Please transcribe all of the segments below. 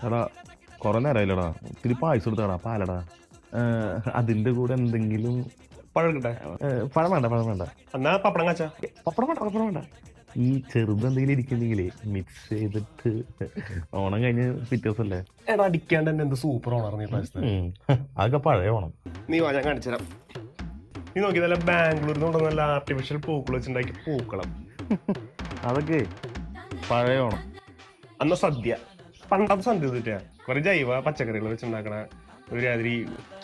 എടാ കുറെ നേരമായില്ലടാ, ഇത്തിരി പായസം എടുത്താടാ, പാലടാ. അതിന്റെ കൂടെ എന്തെങ്കിലും പഴം കിട്ടെ. പഴം വേണ്ട, പഴം വേണ്ട. എന്നാ പപ്പടം കാച്ചാ. പപ്പടം വേണ്ട, പപ്പടം വേണ്ട. ഈ ചെറുത് എന്തെങ്കിലും ഇരിക്കുന്നെങ്കിലേ മിക്സ് ചെയ്തിട്ട് ഓണം കഴിഞ്ഞ് പിറ്റേ ദിവസമല്ലേ. എടാ അടിക്കാണ്ട് തന്നെ എന്ത് സൂപ്പർ ഓണർ നീ പ്രാവശ്യത്തെ. അതൊക്കെ പഴയ ഓണം. നീ വാ, ഞാൻ കാണിച്ചു തരാം. നീ നോക്കി നല്ല ബാംഗ്ലൂരിൽ നിന്ന് നല്ല ആർട്ടിഫിഷ്യൽ പൂക്കൾ വെച്ചുണ്ടാക്കി പൂക്കളം. അതൊക്കെ പഴയ ഓണം. അന്ന് സദ്യ, പണ്ടത്തെ സദ്യ കിട്ടിയ കുറെ ജൈവ പച്ചക്കറികൾ വെച്ചുണ്ടാക്കണ ഒരു രാത്രി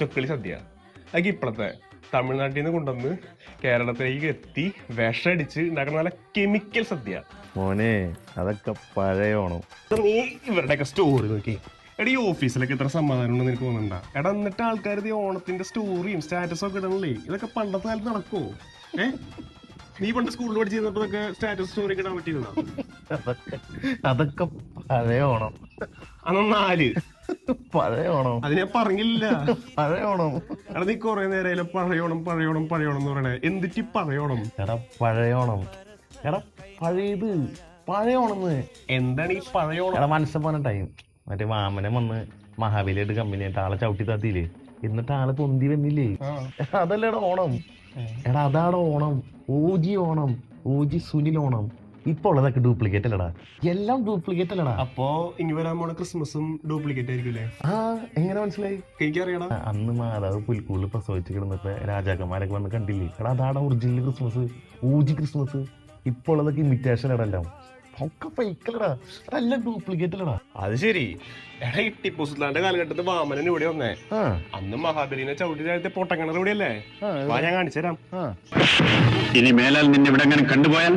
ചൊക്കളി സദ്യ. അതൊക്കെ ഇപ്പോഴത്തെ തമിഴ്നാട്ടിൽ നിന്ന് കൊണ്ടുവന്ന് കേരളത്തിലേക്ക് എത്തി വിഷടിച്ച് ഉണ്ടാക്കുന്ന നല്ല കെമിക്കൽ സദ്യ. മോനെ അതൊക്കെ പഴയ ഓണം. നീ ഇവരുടെയൊക്കെ സ്റ്റോറി നോക്കി. എടാ ഈ ഓഫീസിലൊക്കെ എത്ര സമാധാനം ഉണ്ടെന്ന് എനിക്ക് തോന്നുന്നുണ്ടാ. എടാ എന്നിട്ട് ആൾക്കാർ ഈ ഓണത്തിന്റെ സ്റ്റോറിയും സ്റ്റാറ്റസും ഒക്കെ ഇടണല്ലേ. ഇതൊക്കെ പണ്ടത്തെ കാലത്ത് നടക്കുമോ? നീ പണ്ട് സ്കൂളിൽ പഠിച്ചിരുന്നപ്പോഴൊക്കെ സ്റ്റാറ്റസ് സ്റ്റോറി ഒക്കെ ഇടാൻ പറ്റിയിരുന്നോ? അതൊക്കെ പഴയ ഓണം. അന്ന് 4 പഴയ ഓണം. അത് ഞാൻ പറഞ്ഞില്ല. പഴയ ഓണം. എടാ നീ കുറെ നേരം പഴയോണം പഴയോണം പഴയോണം എന്ന് പറയണേ. എന്തിട്ട് പഴയോണം? എടാ പഴയ ഓണം. എടാ പഴയത് പഴയ ഓണം. എന്താണ് ഈ പഴയോണം? എടാ മനസ്സിൽ ടൈം മറ്റേ വാമനം വന്ന് മഹാബലിയായിട്ട് കമ്പനിയായിട്ട് ആളെ ചവിട്ടി താത്തിയില്ലേ, എന്നിട്ട് ആള് പൊന്തി വന്നില്ലേ, അതല്ലേടാ ഓണം. എടാ അതാടാ ഓണം. ഓജി ഓണം, ഓജി സുനിൽ ഓണം. ഇപ്പൊ ഉള്ളതൊക്കെ ഡ്യൂപ്ലിക്കേറ്റ് അല്ലടാ, എല്ലാം ഡ്യൂപ്ലിക്കേറ്റ് അല്ലടാ. അപ്പൊ ഇനി വരാൻ പോണ ക്രിസ്മസും ഡ്യൂപ്ലിക്കേറ്റ് ആയിരിക്കും. എങ്ങനെ മനസ്സിലായി? എനിക്കറിയണം. അന്ന് മാതാവ് പുൽക്കൂളിൽ പ്രസവിച്ച് കിടന്നപ്പോ രാജാക്കന്മാരൊക്കെ വന്ന് കണ്ടില്ലേ. എടാ അതാടാ ഒറിജിനൽ ക്രിസ്മസ്, ഓജി ക്രിസ്മസ്. ഇപ്പൊ ഉള്ളതൊക്കെ ഇമിറ്റേഷൻ ഇടല്ലോ, ഒക്കെ ഫേക്കല്ലടാ, അതെല്ലാം ഡ്യൂപ്ലിക്കേറ്റ് അല്ലടാ. അത് ശരി. എടാ ഈ ടിപ്പു സുൽത്താന്റെ കാലഘട്ടത്തിൽ വാമനൻ ഇവിടെ വന്നേ. അന്ന് മഹാബലിനെ ചവിട്ടി താഴത്തെ പൊട്ടക്കിണർ ഇവിടെയല്ലേ. ഞാൻ കാണിച്ചു തരാം. ഇനി മേലാൽ നിന്നെ ഇവിടെ കണ്ടുപോയാൽ